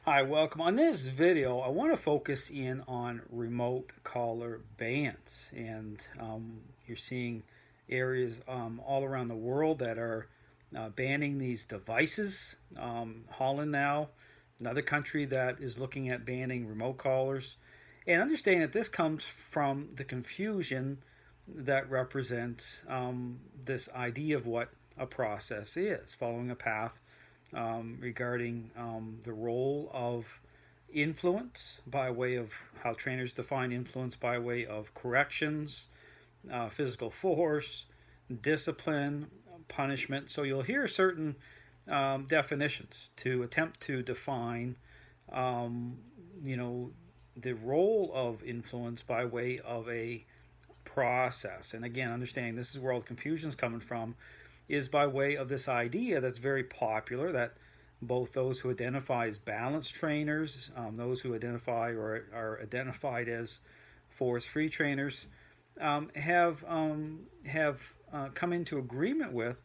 Hi, welcome. On this video, I want to focus in on remote collar bans. And you're seeing areas all around the world that are banning these devices. Holland now, another country that is looking at banning remote collars. And understand that this comes from the confusion that represents this idea of what a process is, following a path regarding the role of influence by way of how trainers define influence by way of corrections, physical force, discipline, punishment. So you'll hear certain definitions to attempt to define, um, you know, the role of influence by way of a process. And again, understanding this is where all the confusion is coming from, is by way of this idea that's very popular that both those who identify as balance trainers, those who identify or are identified as force-free trainers, have come into agreement with,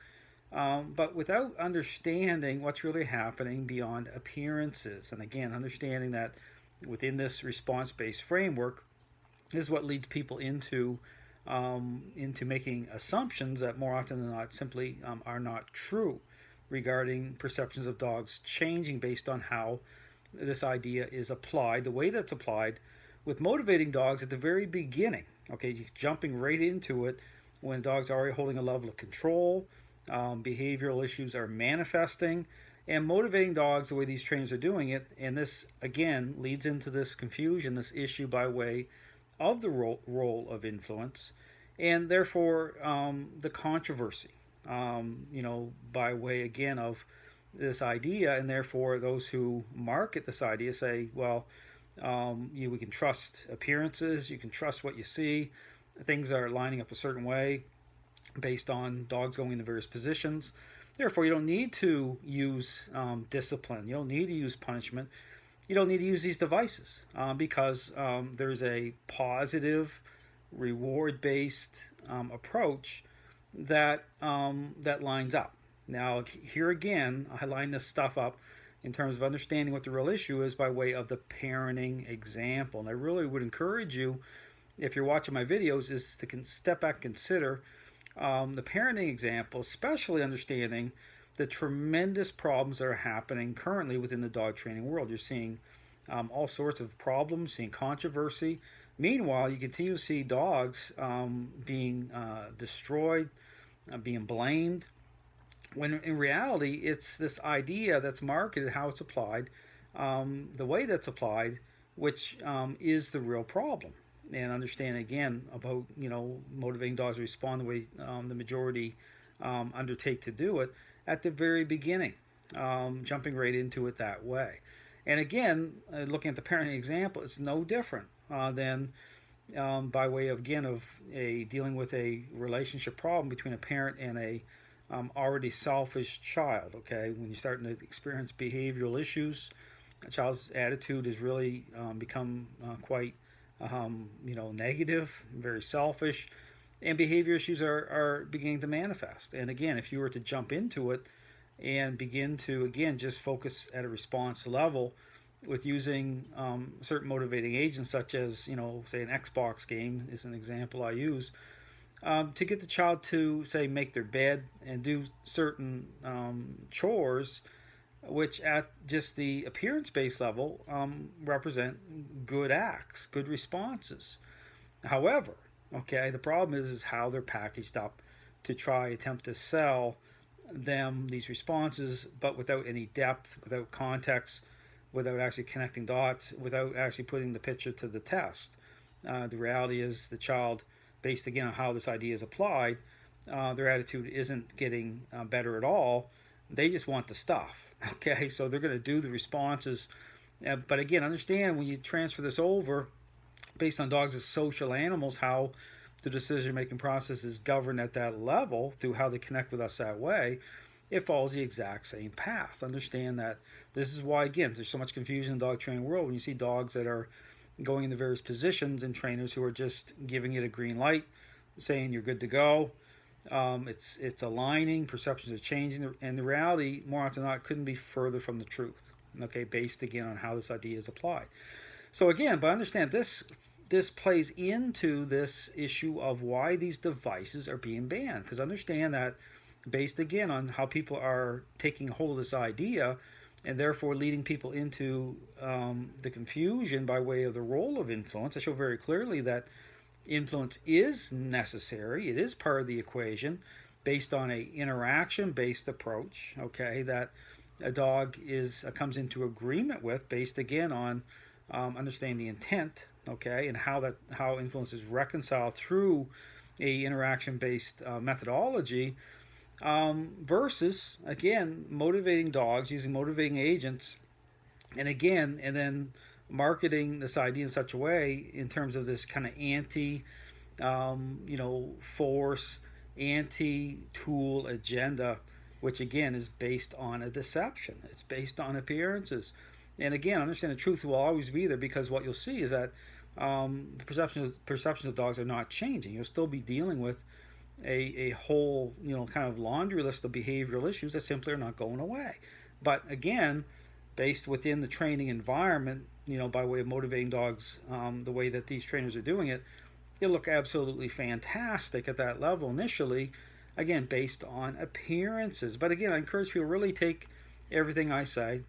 but without understanding what's really happening beyond appearances. And again, understanding that within this response-based framework is what leads people into making assumptions that more often than not simply are not true regarding perceptions of dogs changing based on how this idea is applied, the way that's applied with motivating dogs at the very beginning. Okay, jumping right into it when dogs are already holding a level of control, behavioral issues are manifesting, and motivating dogs the way these trainers are doing it. And this, again, leads into this confusion, this issue by way of the role of influence, and therefore the controversy, by way again of this idea, and therefore those who market this idea say, well, we can trust appearances, you can trust what you see, things are lining up a certain way based on dogs going into various positions. Therefore, you don't need to use discipline, you don't need to use punishment, you don't need to use these devices because there's a positive, reward-based approach that lines up. Now, here again, I line this stuff up in terms of understanding what the real issue is by way of the parenting example. And I really would encourage you, if you're watching my videos, is to step back and consider the parenting example, especially understanding the tremendous problems that are happening currently within the dog training world. You're seeing all sorts of problems, seeing controversy. Meanwhile, you continue to see dogs being destroyed, being blamed, when in reality, it's this idea that's marketed, how it's applied, the way that's applied, which is the real problem. And understand again about motivating dogs to respond the way the majority undertake to do it at the very beginning, jumping right into it that way. And again, looking at the parenting example, it's no different than by way of again of a dealing with a relationship problem between a parent and a already selfish child. Okay, when you're starting to experience behavioral issues, a child's attitude has really become quite negative, very selfish, and behavior issues are beginning to manifest. And again, if you were to jump into it and begin to again just focus at a response level with using certain motivating agents, such as say an Xbox game is an example I use, to get the child to say make their bed and do certain chores, which at just the appearance-based level represent good acts, good responses. However, okay, the problem is how they're packaged up to try attempt to sell them these responses, but without any depth, without context, without actually connecting dots, without actually putting the picture to the test. The reality is the child, based again on how this idea is applied, their attitude isn't getting better at all. They just want the stuff. Okay, so they're going to do the responses. But again, understand when you transfer this over based on dogs as social animals, how the decision-making process is governed at that level through how they connect with us that way, it follows the exact same path. Understand that this is why, again, there's so much confusion in the dog training world when you see dogs that are going into various positions and trainers who are just giving it a green light, saying you're good to go. It's aligning, perceptions are changing, and the reality, more often than not, couldn't be further from the truth. okay, based again on how this idea is applied. So again, but understand this plays into this issue of why these devices are being banned. Because understand that based again on how people are taking hold of this idea and therefore leading people into the confusion by way of the role of influence. I show very clearly that influence is necessary. It is part of the equation based on a interaction based approach, okay, that a dog comes into agreement with based again on understanding the intent, okay, and how influence is reconciled through a interaction based methodology versus again motivating dogs using motivating agents, and then marketing this idea in such a way in terms of this kind of force, anti-tool agenda, which again is based on a deception. It's based on appearances. And again, understand the truth will always be there, because what you'll see is that perceptions of dogs are not changing. You'll still be dealing with a whole kind of laundry list of behavioral issues that simply are not going away. But again, based within the training environment, by way of motivating dogs, the way that these trainers are doing it, it'll look absolutely fantastic at that level initially, again, based on appearances. But again, I encourage people to really take everything I say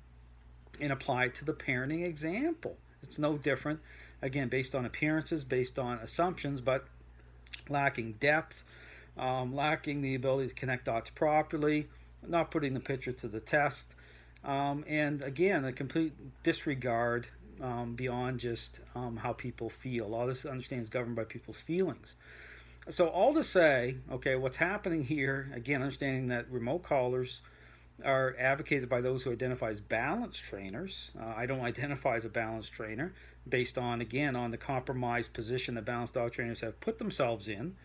and apply it to the parenting example. It's no different, again, based on appearances, based on assumptions, but lacking depth, lacking the ability to connect dots properly, not putting the picture to the test, and again, a complete disregard beyond just how people feel. A lot of this understanding is governed by people's feelings. So all to say, okay, what's happening here, again, understanding that remote collars are advocated by those who identify as balance trainers. I don't identify as a balance trainer based on, again, on the compromised position that balanced dog trainers have put themselves in,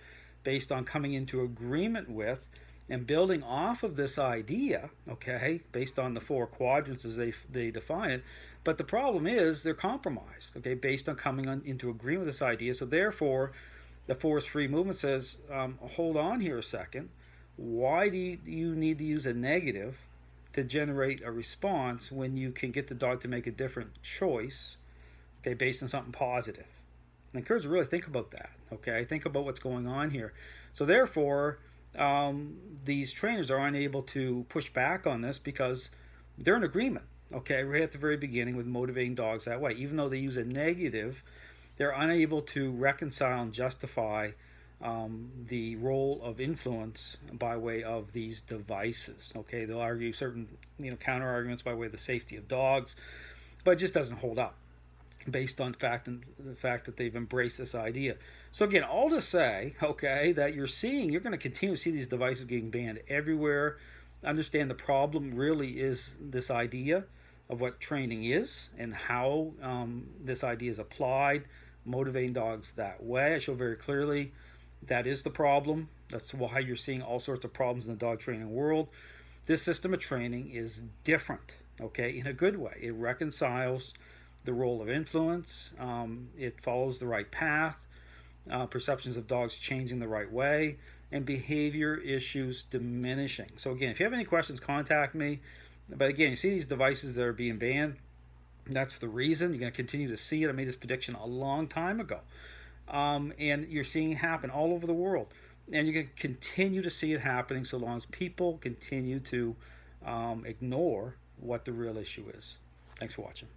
based on coming into agreement with and building off of this idea, okay, based on the four quadrants as they define it. But the problem is they're compromised, okay, based on coming into agreement with this idea. So therefore, the force-free movement says, hold on here a second. Why do you need to use a negative to generate a response when you can get the dog to make a different choice, okay, based on something positive? I encourage you to really think about that, okay? Think about what's going on here. So therefore, these trainers are unable to push back on this because they're in agreement, okay, right at the very beginning with motivating dogs that way. Even though they use a negative, they're unable to reconcile and justify the role of influence by way of these devices, okay? They'll argue certain, counter arguments by way of the safety of dogs, but it just doesn't hold up based on the fact that they've embraced this idea. So again, all to say, okay, that you're going to continue to see these devices getting banned everywhere. Understand the problem really is this idea of what training is and how this idea is applied, motivating dogs that way. I show very clearly that is the problem. That's why you're seeing all sorts of problems in the dog training world. This system of training is different, okay, in a good way. It reconciles the role of influence. It follows the right path. Perceptions of dogs changing the right way, and behavior issues diminishing. So again, if you have any questions, contact me. But again, you see these devices that are being banned. That's the reason. You're going to continue to see it. I made this prediction a long time ago. And you're seeing it happen all over the world. And you're going to continue to see it happening so long as people continue to ignore what the real issue is. Thanks for watching.